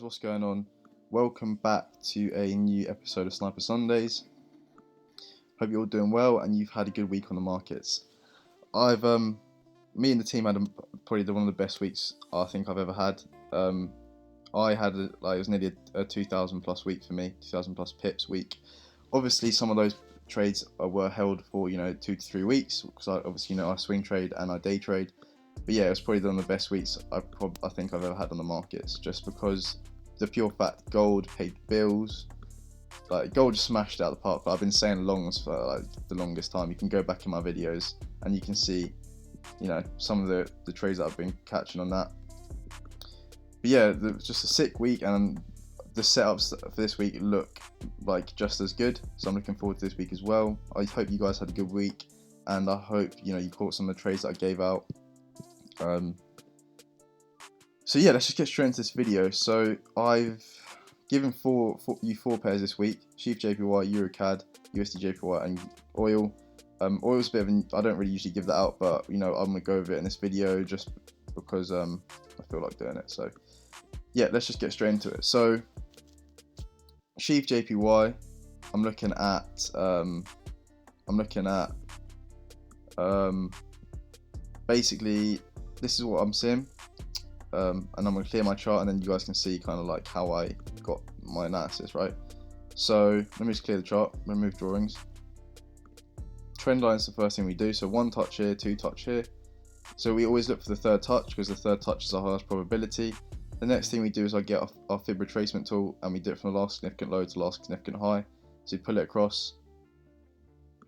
what's going on? Welcome back to a new episode of Sniper Sundays. Hope you're all doing well and you've had a good week on the markets. Me and the team had probably one of the best weeks I think I've ever had. I had it was nearly a 2,000 plus week for me, 2,000 plus pips week. Obviously, some of those trades were held for 2 to 3 weeks because I swing trade and I day trade. But yeah, it was probably one of the best weeks I think I've ever had on the markets, just because the pure fact gold paid bills. Like, gold just smashed it out of the park. But I've been saying longs for the longest time. You can go back in my videos and you can see, some of the trades that I've been catching on that. But yeah, just a sick week, and the setups for this week look like just as good. So I'm looking forward to this week as well. I hope you guys had a good week, and I hope you caught some of the trades that I gave out. So yeah, let's just get straight into this video. So I've given four pairs this week: CHFJPY, EURCAD, USDJPY, and OIL. Oil's a bit of I don't really usually give that out, but I'm gonna go over it in this video just because I feel like doing it. So yeah, let's just get straight into it. So CHFJPY, I'm looking at basically this is what I'm seeing, and I'm going to clear my chart, and then you guys can see kind of like how I got my analysis, right? So let me just clear the chart, remove drawings. Trend line is the first thing we do, so 1 touch here, 2 touch here. So we always look for the third touch because the third touch is our highest probability. The next thing we do is I get our fib retracement tool, and we do it from the last significant low to last significant high. So we pull it across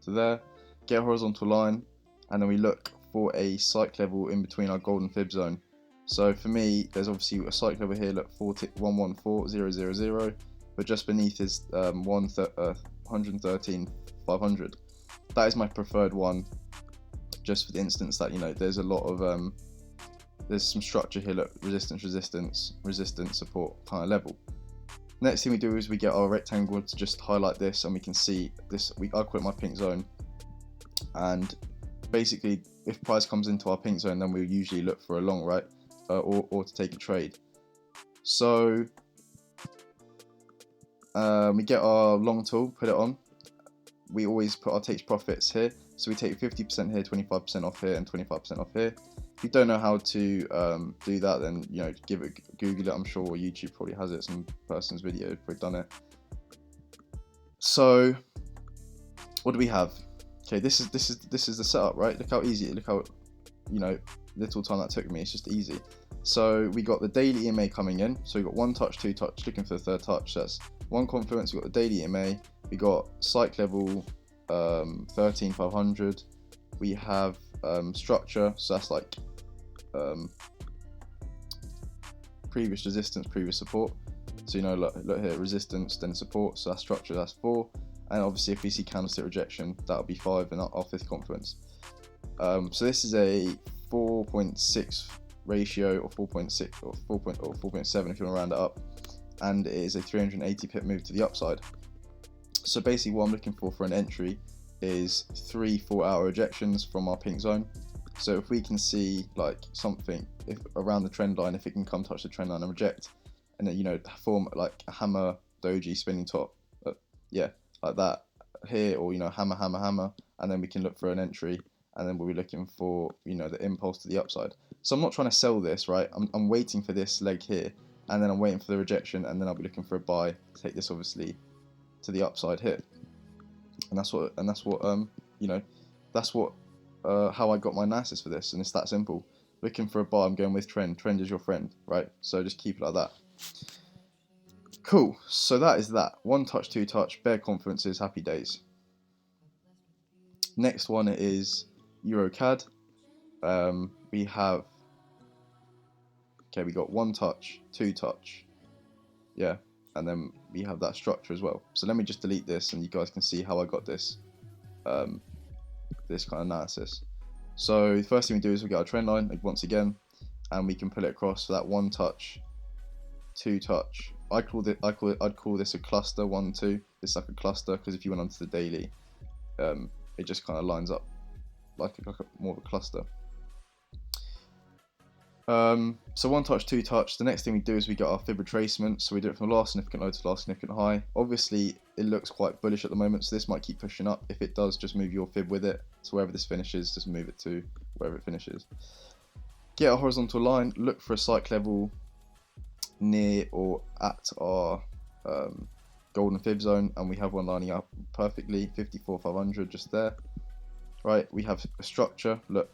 to there, get a horizontal line, and then we look for a psych level in between our golden fib zone. So for me, there's obviously a psych level here, look 114,000, but just beneath is 113,500. That is my preferred one, just for the instance that there's a lot of there's some structure here. Look, resistance, support kind of level. Next thing we do is we get our rectangle to just highlight this, and we can see this. I call it my pink zone, and basically, if price comes into our pink zone, then we usually look for a long, right, or to take a trade. So we get our long tool, put it on. We always put our takes profits here, so we take 50% here, 25% off here, and 25% off here. If you don't know how to do that, then Google it. I'm sure YouTube probably has it. Some person's video probably done it. So what do we have? Okay, this is the setup, right? Look how easy. Look how little time that took me. It's just easy. So we got the daily EMA coming in. So we got 1 touch, 2 touch, looking for the third touch. That's 1 confluence. We got the daily EMA. We got psych level 13,500. We have structure. So that's like previous resistance, previous support. So look here, resistance, then support. So that's structure. That's 4. And obviously, if we see candlestick rejection, that'll be 5, and our fifth confluence. So this is a 4.6 ratio, or 4.6, or 4.7 if you want to round it up, and it is a 380 pip move to the upside. So basically, what I'm looking for an entry is 3 4-hour rejections from our pink zone. So if we can see like something around the trend line, if it can come touch the trend line and reject, and then form like a hammer doji spinning top, like that here, or hammer, and then we can look for an entry, and then we'll be looking for the impulse to the upside. So I'm not trying to sell this, right? I'm waiting for this leg here, and then I'm waiting for the rejection, and then I'll be looking for a buy to take this obviously to the upside here. And that's what how I got my analysis for this, and it's that simple. Looking for a buy, I'm going with trend. Trend is your friend, right? So just keep it like that. Cool, so that is that. 1 touch, 2 touch, bare conferences, happy days. Next one is EURCAD. We got 1 touch, 2 touch, yeah, and then we have that structure as well. So let me just delete this, and you guys can see how I got this this kind of analysis. So the first thing we do is we get our trend line, like once again, and we can pull it across. So that 1 touch, 2 touch. I'd call this a cluster, 1, 2. It's like a cluster, because if you went onto the daily, it just kind of lines up like more of a cluster. So one touch, two touch. The next thing we do is we get our fib retracement. So we do it from the last significant low to the last significant high. Obviously, it looks quite bullish at the moment, so this might keep pushing up. If it does, just move your fib with it. So wherever this finishes, just move it to wherever it finishes. Get a horizontal line. Look for a cycle level near or at our golden fib zone, and we have one lining up perfectly. 54,500 just there. Right, we have a structure. Look.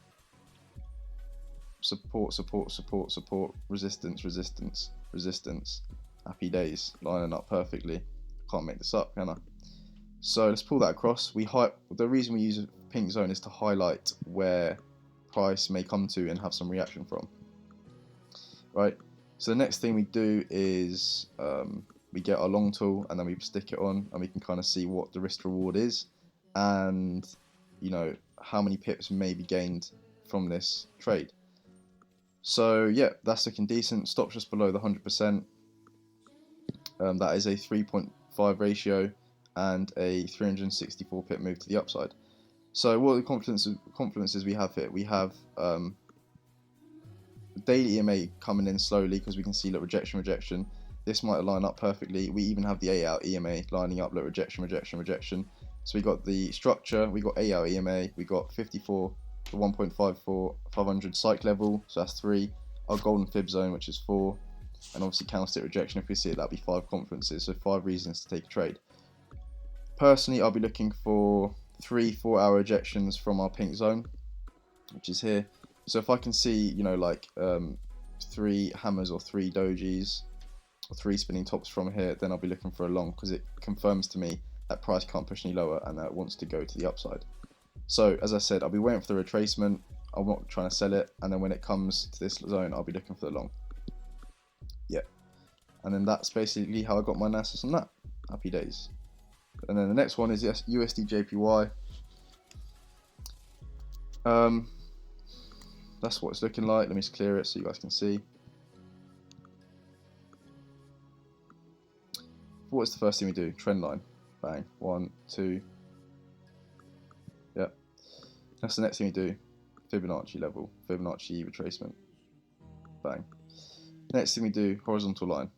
Support, support, support, support, resistance, resistance, resistance. Happy days, lining up perfectly. Can't make this up, can I? So let's pull that across. The reason we use a pink zone is to highlight where price may come to and have some reaction from. Right. So the next thing we do is we get our long tool and then we stick it on, and we can kind of see what the risk reward is, and you know how many pips may be gained from this trade. So yeah, that's looking decent. Stops just below the 100%. That is a 3.5 ratio and a 364 pip move to the upside. So what are the confidences we have here? We have daily EMA coming in slowly because we can see look, rejection, rejection. This might line up perfectly. We even have the 8-hour EMA lining up, look, rejection, rejection, rejection. So we got the structure, we got 8-hour EMA, we got 54 to 1.54, 500 cycle level, so that's 3. Our golden fib zone, which is 4, and obviously candlestick rejection. If we see it, that'd be 5 confidences, so 5 reasons to take a trade. Personally, I'll be looking for 3 4-hour ejections from our pink zone, which is here. So if I can see, you know, like 3 hammers or 3 dojis or 3 spinning tops from here, then I'll be looking for a long, because it confirms to me that price can't push any lower and that it wants to go to the upside. So as I said, I'll be waiting for the retracement. I'm not trying to sell it, and then when it comes to this zone, I'll be looking for the long. Yeah, and then that's basically how I got my analysis on that. Happy days. And then the next one is USDJPY. That's what it's looking like. Let me just clear it so you guys can see. What's the first thing we do? Trend line. Bang. 1, 2. Yep. That's the next thing we do. Fibonacci level. Fibonacci retracement. Bang. Next thing we do, horizontal line.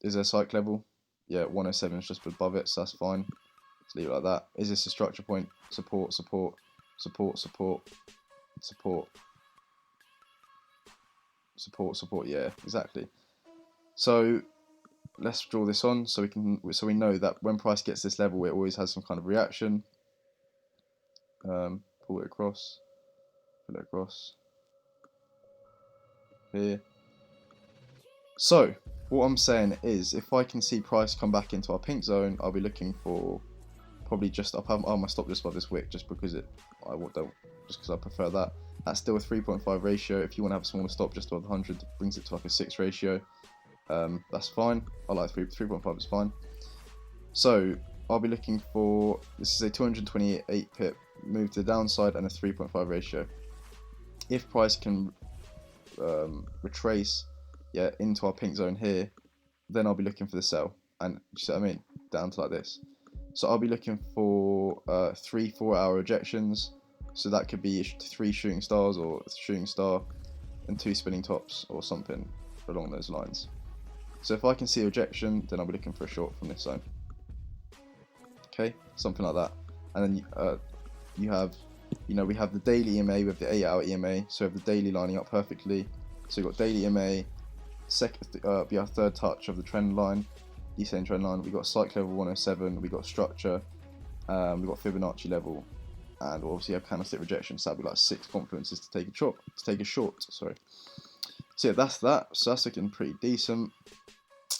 Is there a cycle level? Yeah, 107 is just above it, so that's fine. Let's leave it like that. Is this a structure point? Support, support, support, support, support, support, support. Yeah, exactly. So let's draw this on so we know that when price gets this level, it always has some kind of reaction. Pull it across, pull it across here. So what I'm saying is, if I can see price come back into our pink zone, I'll be looking for probably just up. I might stop just above this wick just because I prefer that. That's still a 3.5 ratio. If you want to have a smaller stop just above 100, brings it to like a 6 ratio. That's fine. I like 3.5 is fine. So I'll be looking for, this is a 228 pip move to the downside and a 3.5 ratio. If price can retrace into our pink zone here, then I'll be looking for the sell, and you see what I mean, down to like this. So I'll be looking for 3 4-hour ejections, so that could be 3 shooting stars or a shooting star and 2 spinning tops or something along those lines. So if I can see a rejection, then I'll be looking for a short from this zone. Okay, something like that. And then you have, we have the daily EMA with the 8-hour EMA, so we have the daily lining up perfectly. So we've got daily EMA, be our third touch of the trend line, descending trend line. We've got cycle level 107, we've got structure, we've got Fibonacci level, and we'll obviously have candlestick rejection, so that'd be like 6 confidences to take a short. Sorry. So yeah, that's that. So that's looking pretty decent.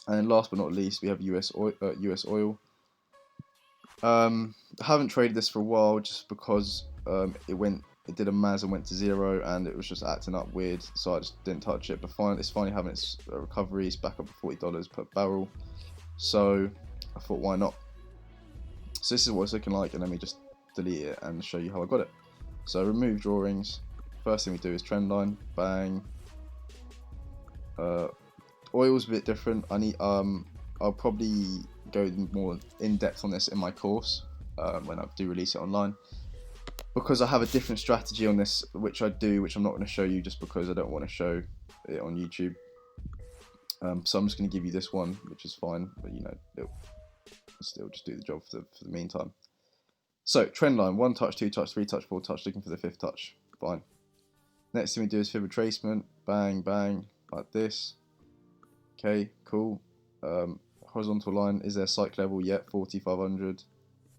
And then last but not least, we have USOIL. I haven't traded this for a while just because it did a Maz and went to 0, and it was just acting up weird, so I just didn't touch it. But it's finally having its recovery. It's back up to $40 per barrel, so I thought, why not? So this is what it's looking like, and let me just delete it and show you how I got it. So remove drawings. First thing we do is trend line. Bang. Oil's a bit different. I'll probably go more in depth on this in my course when I do release it online. because I have a different strategy on this, which I do, which I'm not going to show you just because I don't want to show it on YouTube. So I'm just going to give you this one, which is fine, but you know, it'll still just do the job for the meantime. So trend line, 1 touch, 2 touch, 3 touch, 4 touch, looking for the 5th touch. Fine. Next thing we do is fib retracement, bang, bang, like this. Okay, cool. Horizontal line, is there a cycle level yet? 40,500,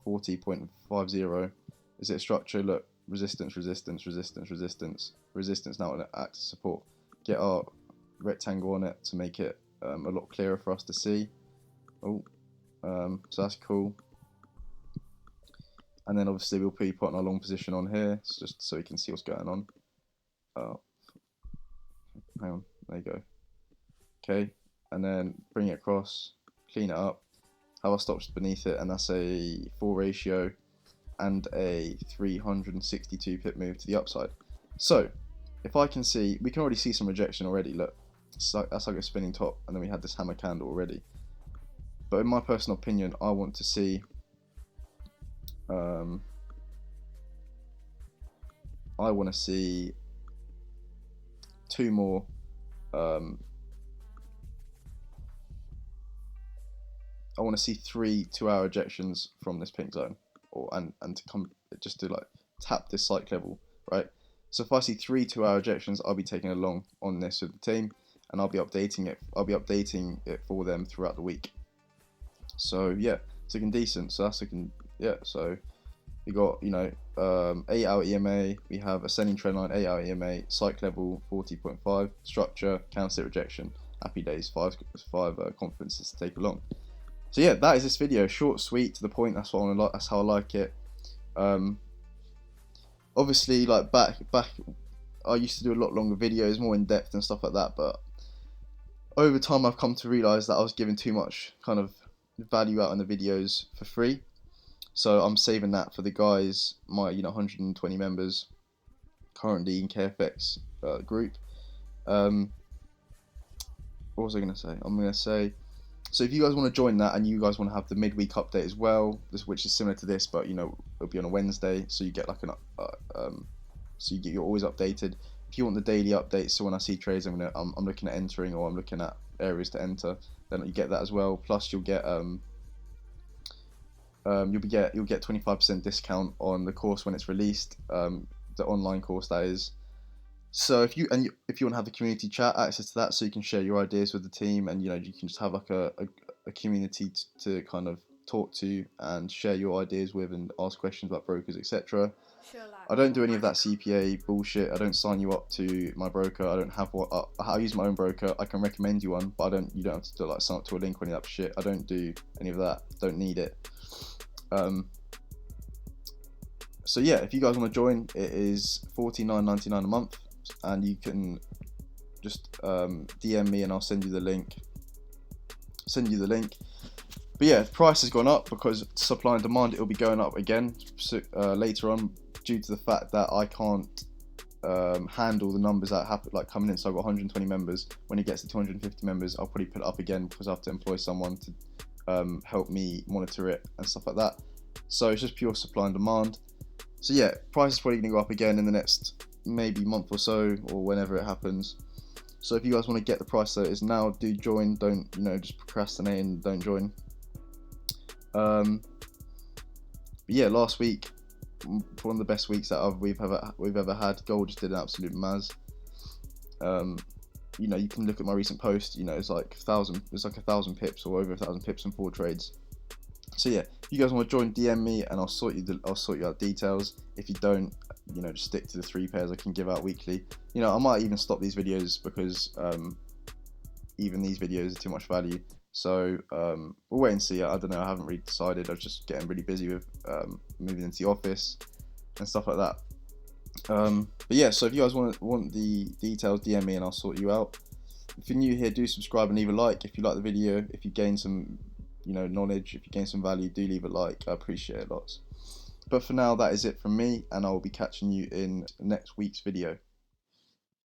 40.50. Is it a structure? Look, resistance, resistance, resistance, resistance, resistance now at active support. Get our rectangle on it to make it a lot clearer for us to see. Oh, so that's cool. And then obviously we'll be putting our long position on here, just so you can see what's going on. Oh, hang on, there you go. Okay, and then bring it across, clean it up, have our stops beneath it, and that's a 4 ratio and a 362 pip move to the upside. So if I can see, we can already see some rejection already. Look, that's like a spinning top, and then we had this hammer candle already. But in my personal opinion, I want to see I want to see 2 more I want to see 3 2-hour ejections from this pink zone, or and to come just to like tap this cycle level, right? So if I see 3 2-hour ejections, I'll be taking a long on this with the team, and I'll be updating it. I'll be updating it for them throughout the week. So yeah, it's looking decent. So that's looking, yeah. So we got, you know, 8-hour EMA. We have ascending trend line, 8-hour EMA, cycle level 40.5, structure, counter rejection. Happy days. 5 conferences to take along. So yeah, that is this video. Short, sweet, to the point. That's what I like. That's how I like it. Obviously, like back, I used to do a lot longer videos, more in depth and stuff like that. But over time, I've come to realize that I was giving too much kind of value out in the videos for free. So I'm saving that for the guys, my 120 members currently in KFX group. What was I going to say? I'm going to say, so if you guys want to join that and you guys want to have the midweek update as well, which is similar to this, but it'll be on a Wednesday, so you get like you're always updated. If you want the daily updates, so when I see trades, I'm looking at entering, or I'm looking at areas to enter, then you get that as well. Plus you'll get you'll get 25% discount on the course when it's released, the online course that is. So if you want to have the community chat, access to that, so you can share your ideas with the team, and you can just have like a community to kind of talk to and share your ideas with, and ask questions about brokers, etc. I don't do any of that CPA bullshit. I don't sign you up to my broker. I don't have what I use my own broker. I can recommend you one, but you don't have to like sign up to a link or any of that shit. I don't do any of that. Don't need it. So yeah, if you guys want to join, it is $49.99 a month, and you can just DM me and I'll send you the link. But yeah, the price has gone up because supply and demand. It will be going up again later on, due to the fact that I can't handle the numbers that happen, like coming in. So I've got 120 members. When it gets to 250 members, I'll probably put it up again, because I have to employ someone to help me monitor it and stuff like that. So it's just pure supply and demand. So yeah, price is probably going to go up again in the next maybe month or so, or whenever it happens. So if you guys want to get the price that it is now, do join. Don't just procrastinate and don't join. But yeah, last week, one of the best weeks that we've ever had. Gold just did an absolute maz. You can look at my recent post. It's like 1,000 pips, or over 1,000 pips in 4 trades. So yeah, if you guys want to join, DM me and I'll sort you out details. If you don't, just stick to the 3 pairs I can give out weekly. I might even stop these videos, because even these videos are too much value. So we'll wait and see. I don't know. I haven't really decided. I was just getting really busy with moving into the office and stuff like that. But yeah, so if you guys want the details, DM me and I'll sort you out. If you're new here, do subscribe and leave a like if you like the video. If you gain some knowledge, if you gain some value, do leave a like. I appreciate it lots. But for now, that is it from me, and I will be catching you in next week's video.